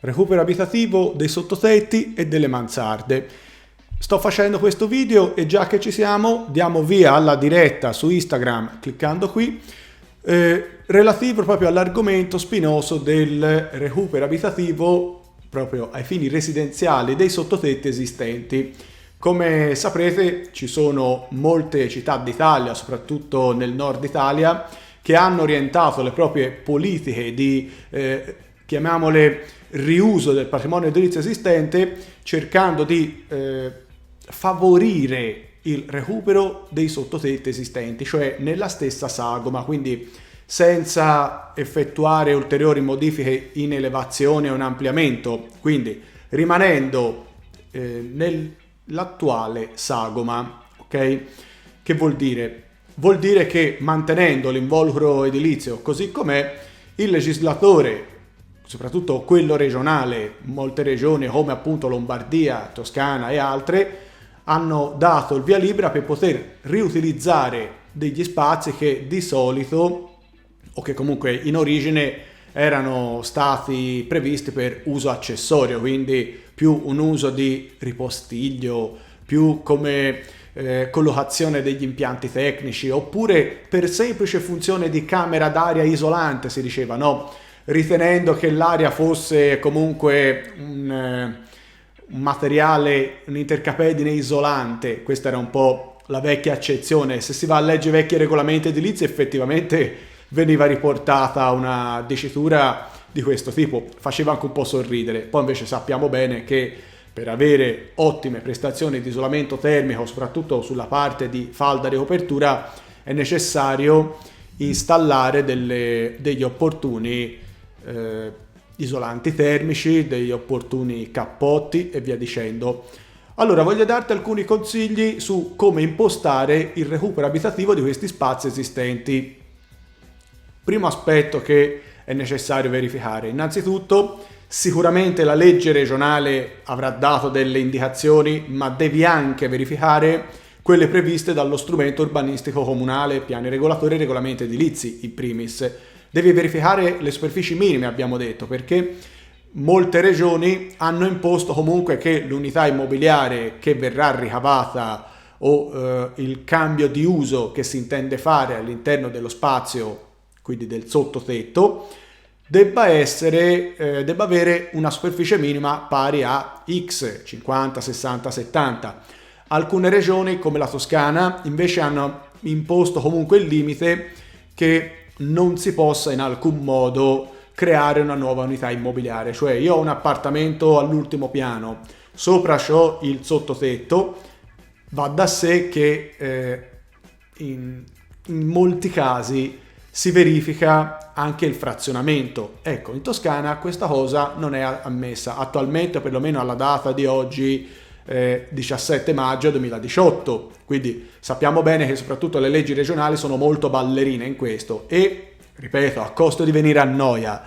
Recupero abitativo dei sottotetti e delle mansarde. Sto facendo questo video e già che ci siamo diamo via alla diretta su Instagram cliccando qui relativo proprio all'argomento spinoso del recupero abitativo proprio ai fini residenziali dei sottotetti esistenti. Come saprete ci sono molte città d'Italia, soprattutto nel nord Italia, che hanno orientato le proprie politiche di chiamiamole riuso del patrimonio edilizio esistente, cercando di favorire il recupero dei sottotetti esistenti, cioè nella stessa sagoma, quindi senza effettuare ulteriori modifiche in elevazione o in ampliamento, quindi rimanendo nell'attuale sagoma, ok? Che vuol dire? Vuol dire che mantenendo l'involucro edilizio così com'è, il legislatore, soprattutto quello regionale, molte regioni come appunto Lombardia, Toscana e altre, hanno dato il via libera per poter riutilizzare degli spazi che di solito o che comunque in origine erano stati previsti per uso accessorio, quindi più un uso di ripostiglio, più come collocazione degli impianti tecnici, oppure per semplice funzione di camera d'aria isolante, si diceva, no? Ritenendo che l'aria fosse comunque un materiale, un intercapedine isolante. Questa era un po' la vecchia accezione. Se si va a leggere vecchi regolamenti edilizi, effettivamente veniva riportata una dicitura di questo tipo, faceva anche un po' sorridere. Poi invece sappiamo bene che per avere ottime prestazioni di isolamento termico, soprattutto sulla parte di falda di copertura, è necessario installare degli opportuni isolanti termici, degli opportuni cappotti e via dicendo. Allora voglio darti alcuni consigli su come impostare il recupero abitativo di questi spazi esistenti. Primo aspetto che è necessario verificare: innanzitutto sicuramente la legge regionale avrà dato delle indicazioni, ma devi anche verificare quelle previste dallo strumento urbanistico comunale, piani regolatori e regolamenti edilizi in primis. Devi verificare le superfici minime, abbiamo detto, perché molte regioni hanno imposto comunque che l'unità immobiliare che verrà ricavata o il cambio di uso che si intende fare all'interno dello spazio, quindi del sottotetto, debba avere una superficie minima pari a X, 50, 60, 70. Alcune regioni, come la Toscana, invece hanno imposto comunque il limite che non si possa in alcun modo creare una nuova unità immobiliare. Cioè io ho un appartamento all'ultimo piano, sopra c'ho il sottotetto, va da sé che in molti casi si verifica anche il frazionamento. Ecco, in Toscana questa cosa non è ammessa attualmente, perlomeno alla data di oggi, 17 maggio 2018. Quindi sappiamo bene che soprattutto le leggi regionali sono molto ballerine in questo e, ripeto, a costo di venire a noia,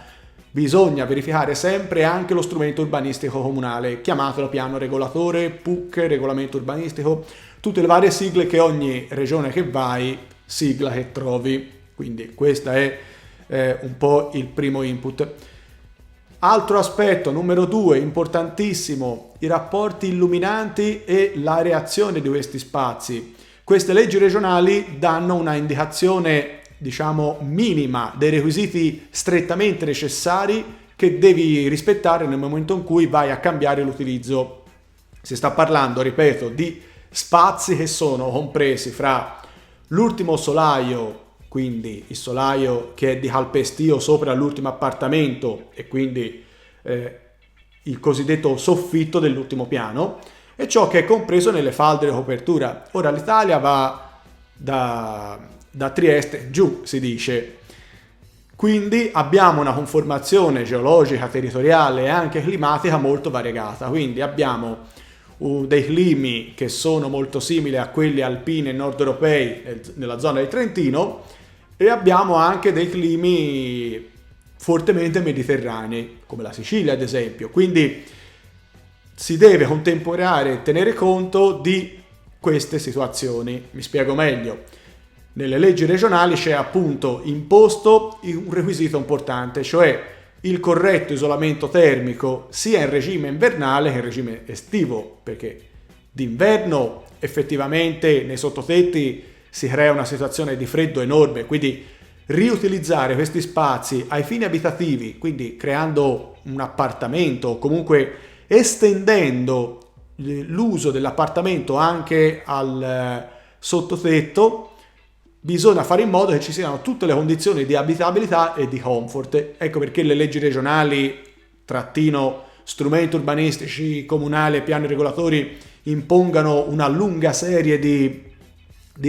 bisogna verificare sempre anche lo strumento urbanistico comunale, chiamatelo piano regolatore, PUC, regolamento urbanistico, tutte le varie sigle che ogni regione che vai, sigla che trovi. Quindi questo è un po' il primo input. Altro aspetto, numero 2, importantissimo, i rapporti illuminanti e l'areazione di questi spazi. Queste leggi regionali danno una indicazione, diciamo, minima dei requisiti strettamente necessari che devi rispettare nel momento in cui vai a cambiare l'utilizzo. Si sta parlando, ripeto, di spazi che sono compresi fra l'ultimo solaio, quindi il solaio che è di calpestio sopra l'ultimo appartamento e quindi il cosiddetto soffitto dell'ultimo piano, e ciò che è compreso nelle falde di copertura. Ora l'Italia va da Trieste giù, si dice, quindi abbiamo una conformazione geologica, territoriale e anche climatica molto variegata. Quindi abbiamo dei climi che sono molto simili a quelli alpini e nord europei nella zona del Trentino, e abbiamo anche dei climi fortemente mediterranei, come la Sicilia ad esempio. Quindi si deve contemperare e tenere conto di queste situazioni. Mi spiego meglio. Nelle leggi regionali c'è appunto imposto un requisito importante, cioè il corretto isolamento termico sia in regime invernale che in regime estivo, perché d'inverno effettivamente nei sottotetti si crea una situazione di freddo enorme, quindi riutilizzare questi spazi ai fini abitativi, quindi creando un appartamento o comunque estendendo l'uso dell'appartamento anche al sottotetto, bisogna fare in modo che ci siano tutte le condizioni di abitabilità e di comfort. Ecco perché le leggi regionali, trattino strumenti urbanistici comunali e piani regolatori impongano una lunga serie di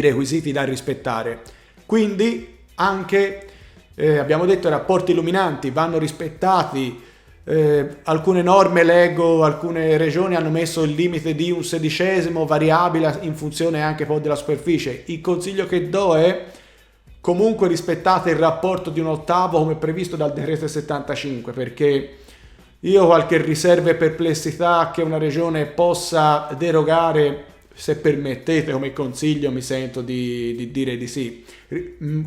requisiti da rispettare. Quindi anche, abbiamo detto, i rapporti illuminanti vanno rispettati. Alcune norme, leggo, alcune regioni hanno messo il limite di 1/16 variabile in funzione anche poi della superficie. Il consiglio che do è comunque rispettate il rapporto di 1/8 come previsto dal decreto 75, perché io ho qualche riserva e perplessità che una regione possa derogare. Se permettete, come consiglio mi sento di dire di sì.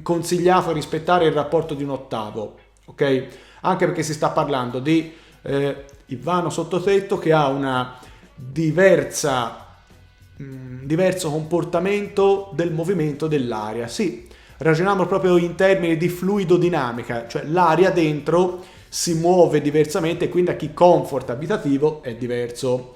Consigliato rispettare il rapporto di 1/8, ok? Anche perché si sta parlando di il vano sottotetto che ha una diverso comportamento del movimento dell'aria. Sì, ragioniamo proprio in termini di fluidodinamica, cioè l'aria dentro si muove diversamente e quindi a chi comfort abitativo è diverso.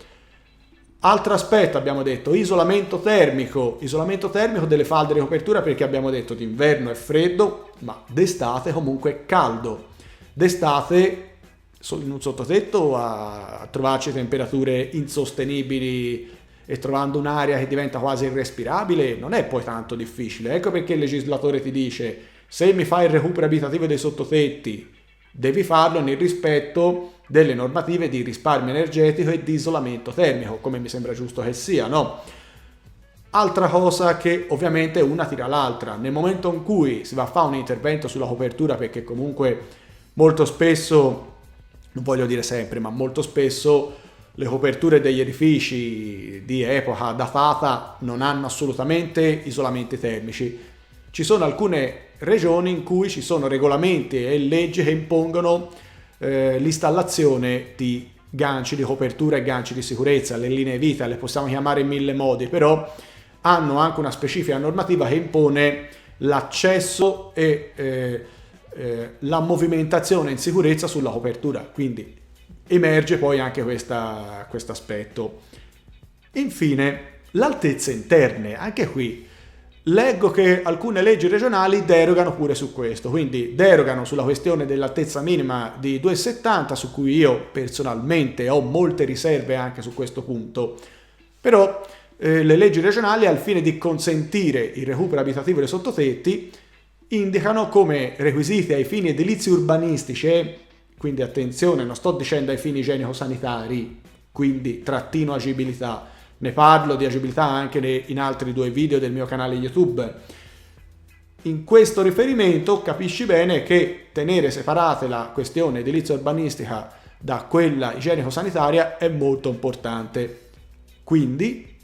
Altro aspetto, abbiamo detto, isolamento termico delle falde di copertura, perché abbiamo detto d'inverno è freddo, ma d'estate comunque è caldo. D'estate in un sottotetto a trovarci temperature insostenibili e trovando un'aria che diventa quasi irrespirabile non è poi tanto difficile. Ecco perché il legislatore ti dice: se mi fai il recupero abitativo dei sottotetti devi farlo nel rispetto delle normative di risparmio energetico e di isolamento termico, come mi sembra giusto che sia, no? Altra cosa che ovviamente una tira l'altra. Nel momento in cui si va a fare un intervento sulla copertura, perché comunque molto spesso, non voglio dire sempre, ma molto spesso le coperture degli edifici di epoca datata non hanno assolutamente isolamenti termici. Ci sono alcune regioni in cui ci sono regolamenti e leggi che impongono l'installazione di ganci di copertura e ganci di sicurezza, le linee vita, le possiamo chiamare in mille modi, però hanno anche una specifica normativa che impone l'accesso e la movimentazione in sicurezza sulla copertura, quindi emerge poi anche questo aspetto. Infine, l'altezza interne, anche qui leggo che alcune leggi regionali derogano pure su questo, quindi derogano sulla questione dell'altezza minima di 2,70, su cui io personalmente ho molte riserve anche su questo punto, però le leggi regionali, al fine di consentire il recupero abitativo dei sottotetti, indicano come requisiti ai fini edilizi urbanistici, quindi attenzione, non sto dicendo ai fini igienico-sanitari, quindi trattino agibilità, ne parlo di agibilità anche in altri 2 video del mio canale YouTube. In questo riferimento capisci bene che tenere separate la questione edilizia urbanistica da quella igienico-sanitaria è molto importante. Quindi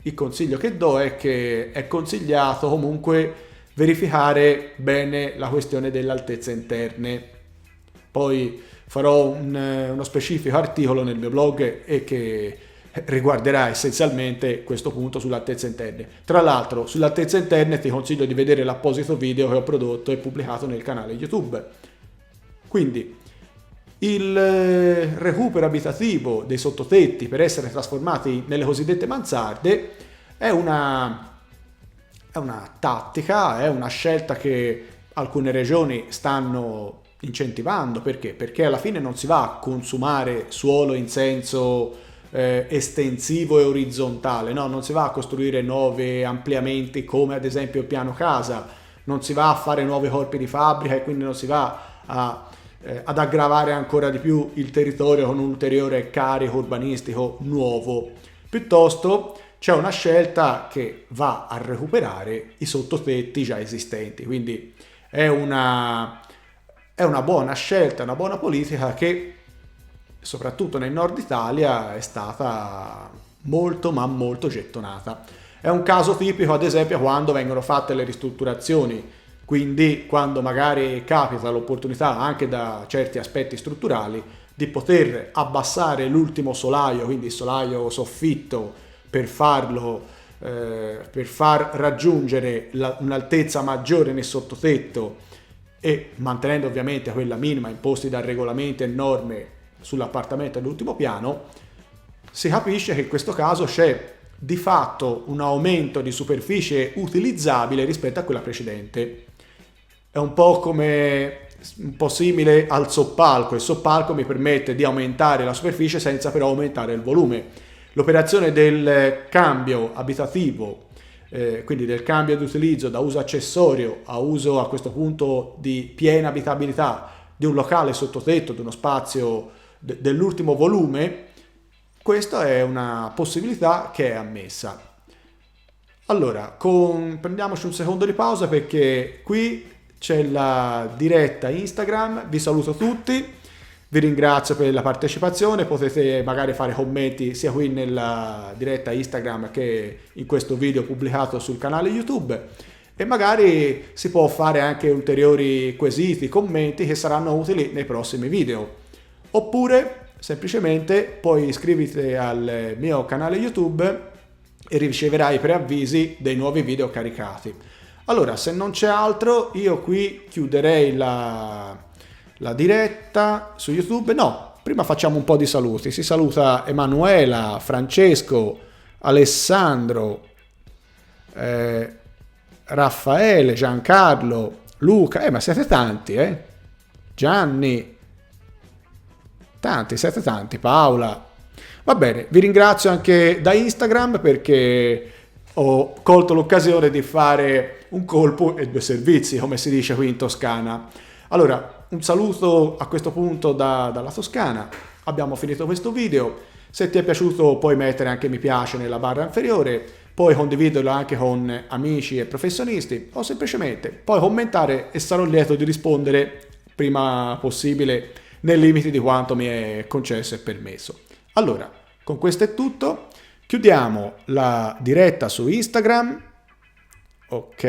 il consiglio che do è che è consigliato comunque verificare bene la questione delle altezze interne. Poi farò uno specifico articolo nel mio blog e che riguarderà essenzialmente questo punto sulle altezze interne. Tra l'altro, sulle altezze interne ti consiglio di vedere l'apposito video che ho prodotto e pubblicato nel canale YouTube. Quindi il recupero abitativo dei sottotetti per essere trasformati nelle cosiddette mansarde è una tattica, è una scelta che alcune regioni stanno incentivando. Perché? Perché alla fine non si va a consumare suolo in senso estensivo e orizzontale, no? Non si va a costruire nuovi ampliamenti come ad esempio il piano casa, non si va a fare nuovi corpi di fabbrica e quindi non si va ad aggravare ancora di più il territorio con un ulteriore carico urbanistico nuovo. Piuttosto c'è una scelta che va a recuperare i sottotetti già esistenti, quindi è una buona scelta, una buona politica che soprattutto nel nord Italia è stata molto ma molto gettonata. È un caso tipico ad esempio quando vengono fatte le ristrutturazioni quindi quando magari capita l'opportunità anche da certi aspetti strutturali di poter abbassare l'ultimo solaio, quindi il solaio soffitto, per far raggiungere un'altezza maggiore nel sottotetto e mantenendo ovviamente quella minima imposti dal regolamento e norme sull'appartamento all'ultimo piano, si capisce che in questo caso c'è di fatto un aumento di superficie utilizzabile rispetto a quella precedente. È un po' simile al soppalco. Il soppalco mi permette di aumentare la superficie senza però aumentare il volume. L'operazione del cambio abitativo, quindi del cambio di utilizzo da uso accessorio a uso a questo punto di piena abitabilità di un locale sottotetto, di uno spazio dell'ultimo volume, questa è una possibilità che è ammessa. Allora, prendiamoci un secondo di pausa perché qui c'è la diretta Instagram. Vi saluto tutti, vi ringrazio per la partecipazione, potete magari fare commenti sia qui nella diretta Instagram che in questo video pubblicato sul canale YouTube e magari si può fare anche ulteriori quesiti, commenti che saranno utili nei prossimi video. Oppure semplicemente poi iscriviti al mio canale YouTube e riceverai i preavvisi dei nuovi video caricati. Allora, se non c'è altro, io qui chiuderei la diretta su YouTube. No, prima facciamo un po' di saluti. Si saluta Emanuela, Francesco, Alessandro, Raffaele, Giancarlo, Luca. Ma siete tanti, Gianni, siete tanti, Paola. Va bene, vi ringrazio anche da Instagram perché ho colto l'occasione di fare un colpo e due servizi, come si dice qui in Toscana. Allora, un saluto a questo punto dalla Toscana. Abbiamo finito questo video. Se ti è piaciuto puoi mettere anche mi piace nella barra inferiore, puoi condividerlo anche con amici e professionisti o semplicemente puoi commentare e sarò lieto di rispondere prima possibile nei limiti di quanto mi è concesso e permesso. Allora, con questo è tutto. Chiudiamo la diretta su Instagram. Ok.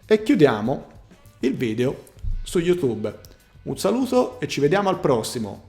E chiudiamo il video su YouTube. Un saluto e ci vediamo al prossimo.